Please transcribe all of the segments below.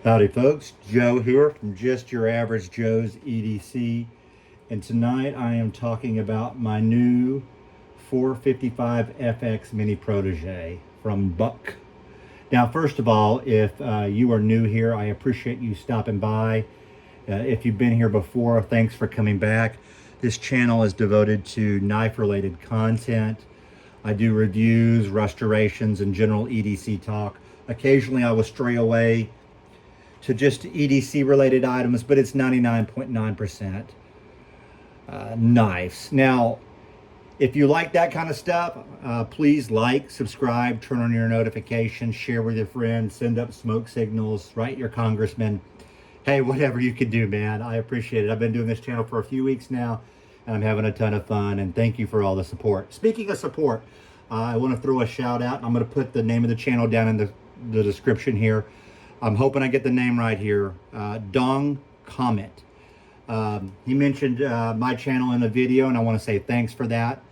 Howdy folks, Joe here from Just Your Average Joe's EDC, and tonight I am talking about my new 455 FX Mini Protege from Buck. Now first of all, if you are new here, I appreciate you stopping by. If you've been here before, thanks for coming back. This channel is devoted to knife related content. I do reviews, restorations, and general EDC talk. Occasionally I will stray away to just EDC related items, but it's 99.9% knives. Now, if you like that kind of stuff, please like, subscribe, turn on your notifications, share with your friends, send up smoke signals, write your congressman. Hey, whatever you can do, man. I appreciate it. I've been doing this channel for a few weeks now, and I'm having a ton of fun, and thank you for all the support. Speaking of support, I want to throw a shout out. I'm going to put the name of the channel down in the description here. I'm hoping I get the name right here. Dong Comet. He mentioned my channel in the video, and I want to say thanks for that.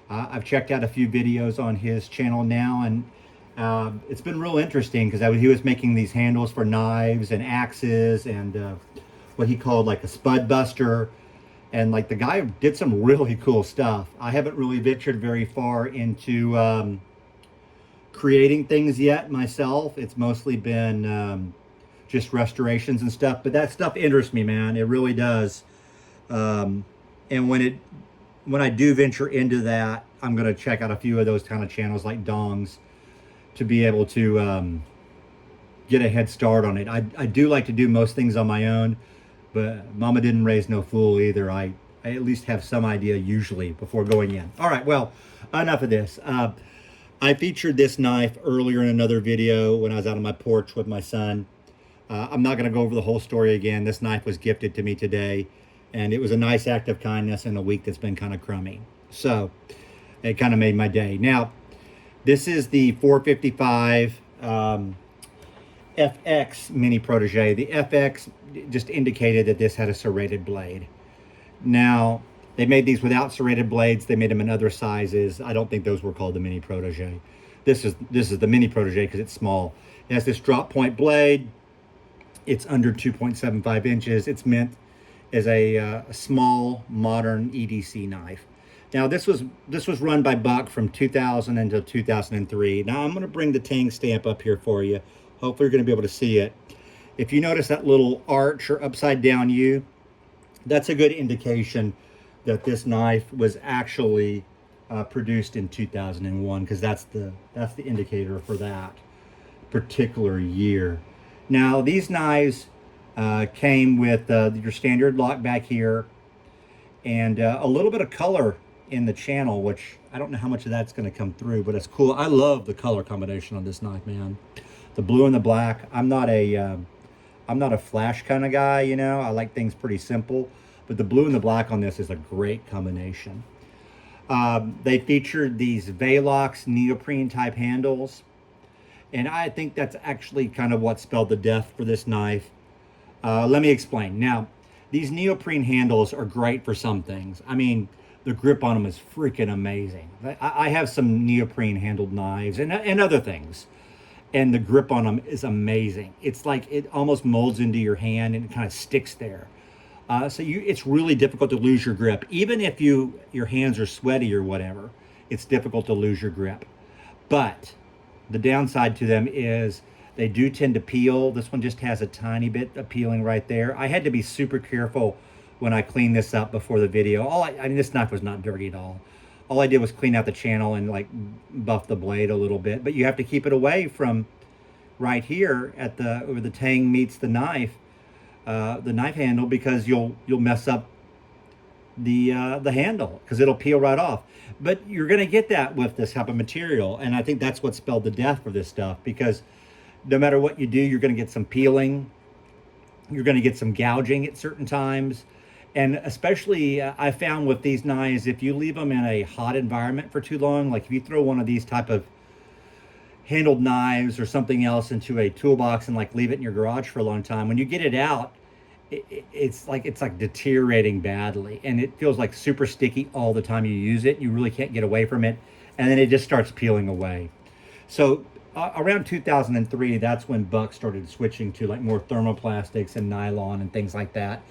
I've checked out a few videos on his channel now, and it's been real interesting because he was making these handles for knives and axes and what he called like a spud buster. And like the guy did some really cool stuff. I haven't really ventured very far into creating things yet myself. It's mostly been just restorations and stuff, but that stuff interests me, man. It really does. And when I do venture into that, I'm going to check out a few of those kind of channels like Dong's to be able to get a head start on it. I do like to do most things on my own, but mama didn't raise no fool either. I at least have some idea usually before going in. All right, well, enough of this. I featured this knife earlier in another video when I was out on my porch with my son. I'm not going to go over the whole story again. This knife was gifted to me today, and it was a nice act of kindness in a week that's been kind of crummy. So it kind of made my day. Now, this is the 455 FX Mini Protege. The FX just indicated that this had a serrated blade. Now, they made these without serrated blades. They made them in other sizes. I don't think those were called the Mini Protege. This is the Mini Protege because it's small. It has this drop point blade. It's under 2.75 inches. It's meant as a small, modern EDC knife. Now, this was run by Buck from 2000 until 2003. Now, I'm going to bring the Tang stamp up here for you. Hopefully, you're going to be able to see it. If you notice that little arch or upside down U, that's a good indication that this knife was actually produced in 2001, because that's the indicator for that particular year. Now these knives came with your standard lock back here and a little bit of color in the channel, which I don't know how much of that's going to come through, but it's cool. I love the color combination on this knife, man. The blue and the black. I'm not a flash kind of guy, you know. I like things pretty simple. But the blue and the black on this is a great combination. They featured these Velox neoprene type handles. And I think that's actually kind of what spelled the death for this knife. Let me explain. Now, these neoprene handles are great for some things. I mean, the grip on them is freaking amazing. I have some neoprene handled knives and other things. And the grip on them is amazing. It's like it almost molds into your hand and it kind of sticks there. So it's really difficult to lose your grip. Even if your hands are sweaty or whatever, it's difficult to lose your grip. But the downside to them is they do tend to peel. This one just has a tiny bit of peeling right there. I had to be super careful when I cleaned this up before the video. I mean, this knife was not dirty at all. All I did was clean out the channel and like buff the blade a little bit. But you have to keep it away from right here at where the tang meets the knife handle, because you'll mess up the handle because it'll peel right off. But you're going to get that with this type of material, and I think that's what spelled the death for this stuff, because no matter what you do, you're going to get some peeling, you're going to get some gouging at certain times. And especially I found with these knives, if you leave them in a hot environment for too long, like if you throw one of these type of handled knives or something else into a toolbox and like leave it in your garage for a long time, when you get it out, it's like deteriorating badly, and it feels like super sticky all the time you use it. You really can't get away from it, and then it just starts peeling away. So around 2003, that's when Buck started switching to like more thermoplastics and nylon and things like that.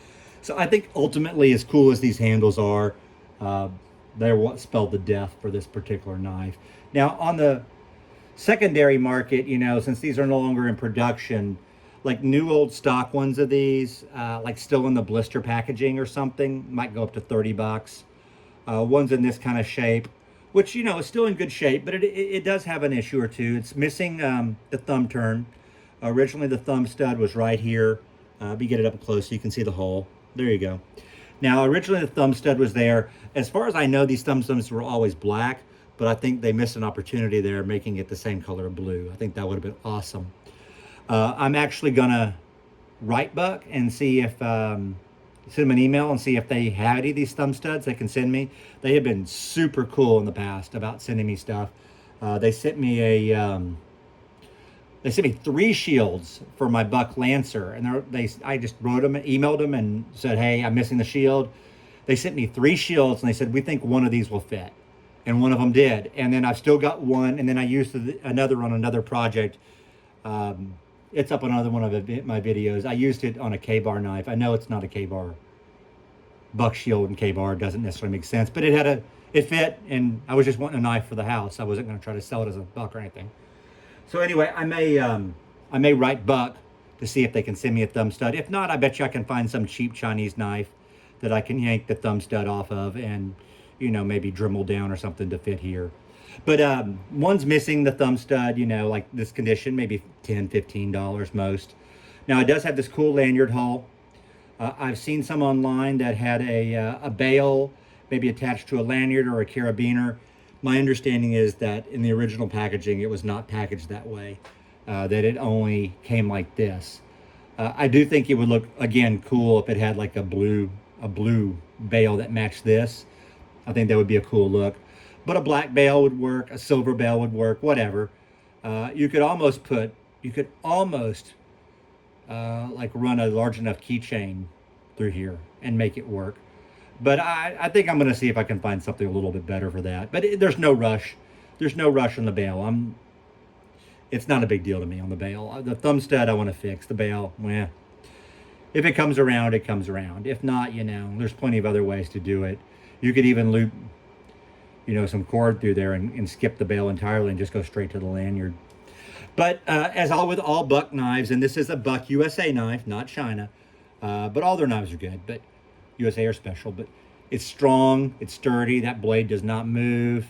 So I think ultimately, as cool as these handles are, uh, they're what spelled the death for this particular knife. Now, on the secondary market, you know, since these are no longer in production, like new old stock ones of these, like still in the blister packaging or something, might go up to 30 bucks. Ones in this kind of shape, which, you know, is still in good shape, but it does have an issue or two. It's missing the thumb turn. Originally, the thumb stud was right here. You get it up close so you can see the hole. There you go. Now, originally the thumb stud was there. As far as I know, these thumb studs were always black, but I think they missed an opportunity there, making it the same color of blue. I think that would have been awesome. I'm actually gonna write Buck and see if, send them an email and see if they have any of these thumb studs they can send me. They have been super cool in the past about sending me stuff. They sent me they sent me 3 shields for my Buck Lancer, and I just wrote them, emailed them, and said, "Hey, I'm missing the shield." They sent me 3 shields, and they said, "We think one of these will fit," and one of them did. And then I've still got one, and then I used another on another project. It's up on another one of my videos. I used it on a K-bar knife. I know it's not a K-bar. Buck shield and K-bar doesn't necessarily make sense, but it fit, and I was just wanting a knife for the house. I wasn't going to try to sell it as a Buck or anything. So anyway, I may write Buck to see if they can send me a thumb stud. If not, I bet you I can find some cheap Chinese knife that I can yank the thumb stud off of and, you know, maybe Dremel down or something to fit here. But one's missing the thumb stud, you know, like this condition, maybe $10, $15 most. Now, it does have this cool lanyard hole. I've seen some online that had a bail maybe attached to a lanyard or a carabiner. My understanding is that in the original packaging, it was not packaged that way, that it only came like this. I do think it would look, again, cool if it had like a blue bail that matched this. I think that would be a cool look. But a black bail would work, a silver bail would work, whatever. You could almost like run a large enough keychain through here and make it work. But I think I'm going to see if I can find something a little bit better for that. But there's no rush. There's no rush on the bail. It's not a big deal to me on the bail. The thumb stud I want to fix. The bail, well, if it comes around, it comes around. If not, you know, there's plenty of other ways to do it. You could even loop, you know, some cord through there and skip the bail entirely and just go straight to the lanyard. But as all with all Buck knives, and this is a Buck USA knife, not China, but all their knives are good, but USA are special. But it's strong, it's sturdy, that blade does not move,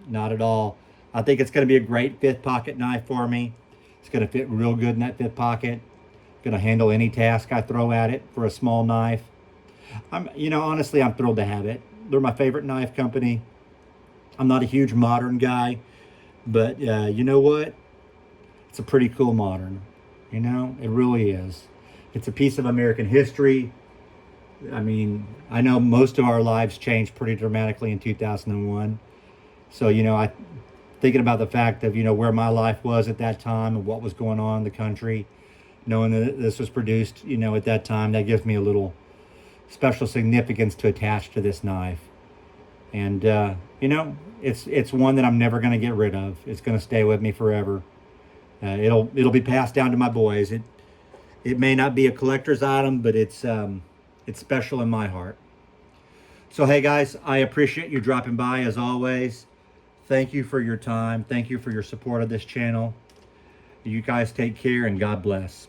not at all. I think it's going to be a great 5th pocket knife for me. It's going to fit real good in that 5th pocket. Going to handle any task I throw at it for a small knife. You know, honestly, I'm thrilled to have it. They're my favorite knife company. I'm not a huge modern guy, but you know what? It's a pretty cool modern. You know, it really is. It's a piece of American history. I mean, I know most of our lives changed pretty dramatically in 2001. So, you know, thinking about the fact of, you know, where my life was at that time and what was going on in the country, knowing that this was produced, you know, at that time, that gives me a little special significance to attach to this knife. And, you know, it's one that I'm never going to get rid of. It's going to stay with me forever. It'll be passed down to my boys. It may not be a collector's item, but it's special in my heart. So, hey guys, I appreciate you dropping by as always. Thank you for your time. Thank you for your support of this channel. You guys take care and God bless.